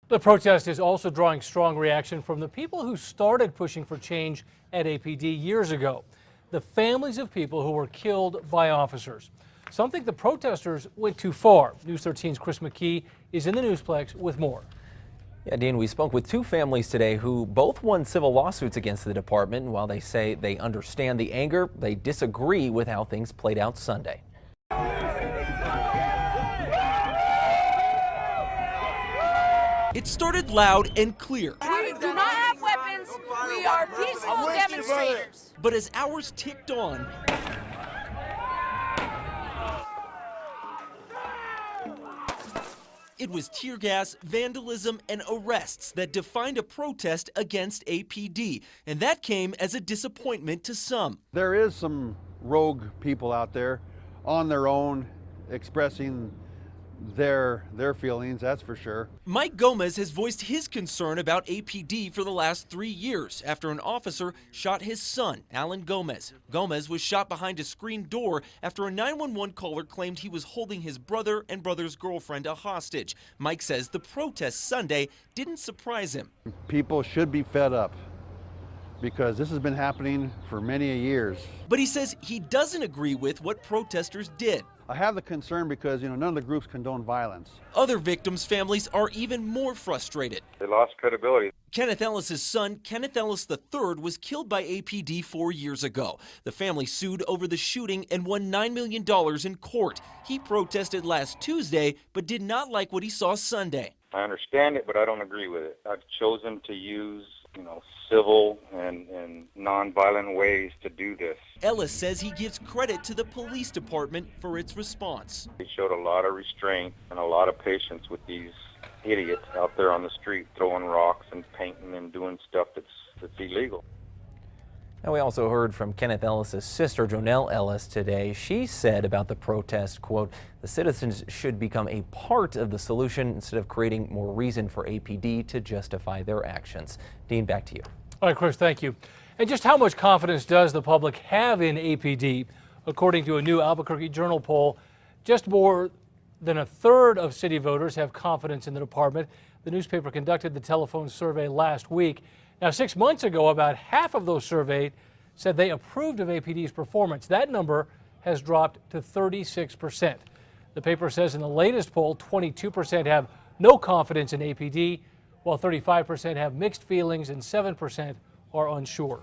The protest is also drawing strong reaction from the people who started pushing for change at APD years ago. The families of people who were killed by officers. Some think the protesters went too far. News 13's Chris McKee is in the Newsplex with more. Yeah, Dean, we spoke with two families today who both won civil lawsuits against the department. And while they say they understand the anger, they disagree with how things played out Sunday. It started loud and clear. We do not have weapons. We are peaceful demonstrators. But as hours ticked on, it was tear gas, vandalism, and arrests that defined a protest against APD. And that came as a disappointment to some. There is some rogue people out there on their own expressing their feelings, that's for sure. Mike Gomez has voiced his concern about APD for the last 3 years after an officer shot his son, Alan Gomez. Gomez was shot behind a screen door after a 911 caller claimed he was holding his brother and brother's girlfriend a hostage. Mike says the protest Sunday didn't surprise him. People should be fed up because this has been happening for many years. But he says he doesn't agree with what protesters did. I have the concern because, none of the groups condone violence. Other victims' families are even more frustrated. They lost credibility. Kenneth Ellis' son, Kenneth Ellis III, was killed by APD 4 years ago. The family sued over the shooting and won $9 million in court. He protested last Tuesday, but did not like what he saw Sunday. I understand it, but I don't agree with it. I've chosen to use, civil and non-violent ways to do this. Ellis says he gives credit to the police department for its response. They showed a lot of restraint and a lot of patience with these idiots out there on the street throwing rocks and painting and doing stuff that's illegal. And we also heard from Kenneth Ellis' sister, Jonelle Ellis, today. She said about the protest, quote, the citizens should become a part of the solution instead of creating more reason for APD to justify their actions. Dean, back to you. All right, Chris, thank you. And just how much confidence does the public have in APD? According to a new Albuquerque Journal poll, just more than a third of city voters have confidence in the department. The newspaper conducted the telephone survey last week. Now, 6 months ago, about half of those surveyed said they approved of APD's performance. That number has dropped to 36%. The paper says in the latest poll, 22% have no confidence in APD, while 35% have mixed feelings and 7% are unsure.